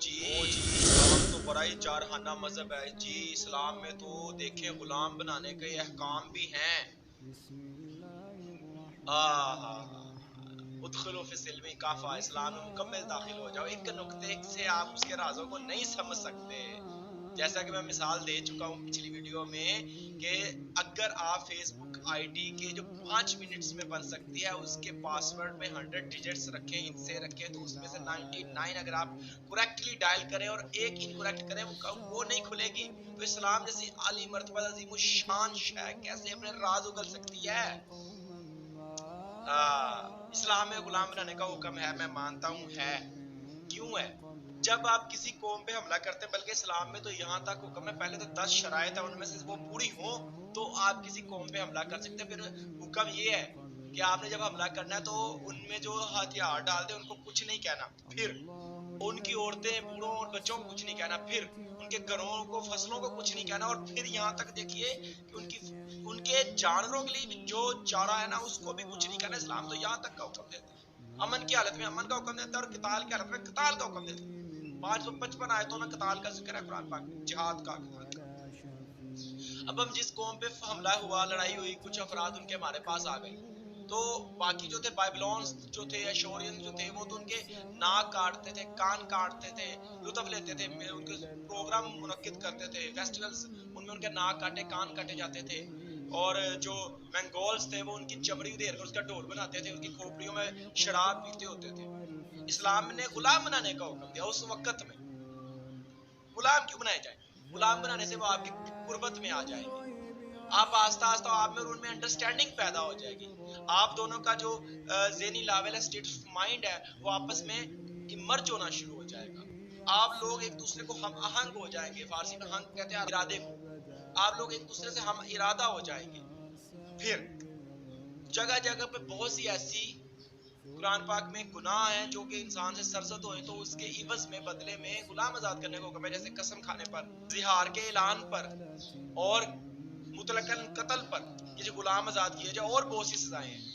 جی اسلام تو بڑا ہی جارحانہ مذہب ہے جی. اسلام میں تو دیکھیں غلام بنانے کے احکام بھی ہیں. ادخلوا فی السلم کافہ، اسلام میں مکمل داخل ہو جاؤ. ایک نقطے سے آپ اس کے رازوں کو نہیں سمجھ سکتے. جیسا کہ میں مثال دے چکا ہوں پچھلی ویڈیو میں کہ اگر آپ فیس بک آئی ڈی کے جو 5 منٹس میں بن سکتی ہے اس کے پاسورڈ میں 100 ڈیجٹس رکھیں، ان سے رکھیں، تو اس میں سے 99 اگر آپ کریکٹلی ڈائل کریں اور ایک انکریکٹ کریں وہ نہیں کھلے گی. تو اسلام جیسی عالی مرتبہ عظیم الشان شے کیسے اپنے راز اگل سکتی ہے؟ اسلام میں غلام بنانے کا حکم ہے، میں مانتا ہوں ہے. کیوں ہے؟ جب آپ کسی قوم پہ حملہ کرتے ہیں، بلکہ اسلام میں تو یہاں تک حکم ہے پہلے تو 10 شرائط ہے، ان میں سے وہ پوری ہوں تو آپ کسی قوم پہ حملہ کر سکتے ہیں. پھر حکم یہ ہے کہ آپ نے جب حملہ کرنا ہے تو ان میں جو ہتھیار ڈال دیں ان کو کچھ نہیں کہنا، پھر ان کی عورتیں بوڑھوں اور بچوں کو کچھ نہیں کہنا، پھر ان کے گھروں کو فصلوں کو کچھ نہیں کہنا، اور پھر یہاں تک دیکھیے کہ ان کے جانوروں کے لیے جو چارہ ہے نا اس کو بھی کچھ نہیں کہنا. اسلام تو یہاں تک کا حکم دیتا ہے. امن کی حالت میں امن کا حکم دیتا ہے اور قتال کی حالت میں قتال کا حکم دیتا ہے. 555 آیتوں میں قتال کا ذکر ہے قرآن پاک میں، جہاد کا، قتال کا. اب ہم جس قوم پہ حملہ ہوا، لڑائی ہوئی، کچھ افراد ان کے ہمارے پاس آ گئے، تو باقی جو تھے بائبلونز جو تھے، ایشورین جو تھے، وہ تو ان کے ناک کاٹتے تھے، کان کاٹتے تھے، لطف لیتے تھے، ان کے پروگرام منعقد کرتے تھے، فیسٹیولز، ان میں ان کے ناک کاٹے، کان کاٹے جاتے تھے. اور جو منگولز تھے وہ ان کی چمڑی ادھیر کر اس کا ڈھول بناتے تھے، ان کی کھوپڑیوں میں شراب پیتے ہوتے تھے. اسلام نے غلام بنانے کا حکم دیا. اس وقت میں غلام کیوں بنائے جائیں؟ غلام بنانے سے وہ آپ کی قربت میں آ جائیں گے. آپ آہستہ آہستہ آپ میں اور ان میں انڈرسٹینڈنگ پیدا ہو جائے گی. آپ دونوں کا جو ذہنی لیول ہے، اسٹیٹ آف مائنڈ ہے، وہ آپس میں مرج ہونا شروع ہو جائے گا. آپ لوگ ایک دوسرے کو ہم آہنگ ہو جائیں گے. فارسی میں ہنگ کہتے ہیں ارادے کو. آپ لوگ ایک دوسرے سے ہم ارادہ ہو جائیں گے. پھر جگہ جگہ پہ بہت سی ایسی قرآن پاک میں گناہ ہیں جو کہ انسان سے سرزد ہوئے تو اس کے عوض میں بدلے میں غلام آزاد کرنے کو حکم ہے، جیسے قسم کھانے پر، زہار کے اعلان پر، اور مطلقاً قتل پر یہ جو غلام آزاد کیے جائے، اور بہت سی سزائیں ہیں.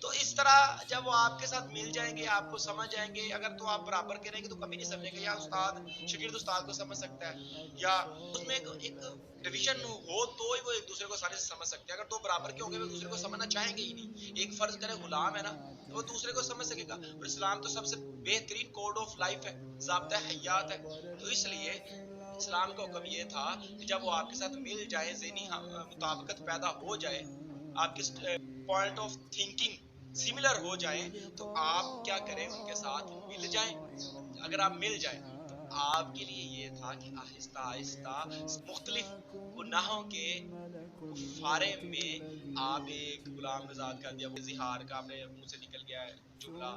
تو اس طرح جب وہ آپ کے ساتھ مل جائیں گے، آپ کو سمجھ جائیں گے. اگر تو آپ برابر کے رہیں گے تو کبھی نہیں سمجھیں گے. یا استاد شاگرد استاد کو سمجھ سکتا ہے، یا اس میں ایک ڈویژن ہو تو ہی وہ ایک دوسرے کو آسانی سے سمجھ سکتے ہیں. اگر دو برابر کے ہوں گے وہ ایک دوسرے کو سمجھنا چاہیں گے ہی نہیں. ایک فرض کرے غلام ہے نا تو وہ دوسرے کو سمجھ سکے گا. اور اسلام تو سب سے بہترین کوڈ آف لائف ہے، ضابطہ حیات ہے. تو اس لیے اسلام کا حکم یہ تھا کہ جب وہ آپ کے ساتھ مل جائے، ذہنی مطابقت پیدا ہو جائے، آپ کے پوائنٹ آف تھنکنگ سملر ہو جائیں، تو آپ کیا کریں، ان کے ساتھ مل جائیں. اگر آپ مل جائیں تو آپ کے لیے یہ تھا کہ آہستہ آہستہ مختلف گناہوں کے کفارے میں آپ ایک غلام آزاد کر دیا. وہ اظہار کا آپ نے منہ سے نکل گیا ہے جملہ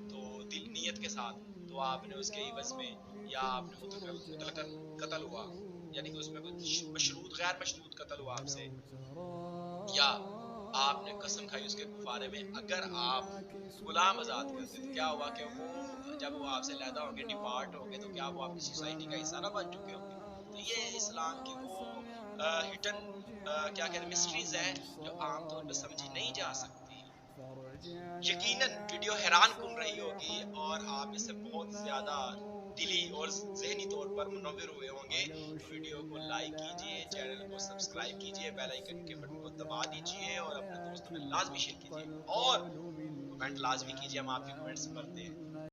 تو دل نیت کے ساتھ، تو آپ نے اس کے عوض میں، یا آپ نے مطلق قتل ہوا، یعنی کہ اس میں مشروط غیر مشروط قتل ہوا آپ سے، یا آپ نے قسم کھائی اس کے کفارے میں. اگر آپ غلام آزاد کرتے تو کیا ہوا کہ وہ جب وہ آپ سے علیحدہ ہوں گے، ڈپارٹ ہوں گے، تو کیا وہ آپ کی سوسائٹی کا حصہ نہ بن چکے ہوں گے؟ تو یہ اسلام کی وہ ہڈن کیا کہتے ہیں مسٹریز ہیں جو عام طور پہ سمجھی نہیں جا سکتی. یقیناً ویڈیو حیران کن رہی ہوگی اور آپ اس سے بہت زیادہ دلی اور ذہنی طور پر منور ہوئے ہوں گے. تو ویڈیو کو لائک کیجئے، چینل کو سبسکرائب کیجئے، بیل آئیکن کے بٹن کو دبا دیجئے اور اپنے دوستوں میں لازمی شیئر کیجئے اور کمنٹ لازمی کیجئے. ہم آپ کے کمنٹس پڑھتے ہیں.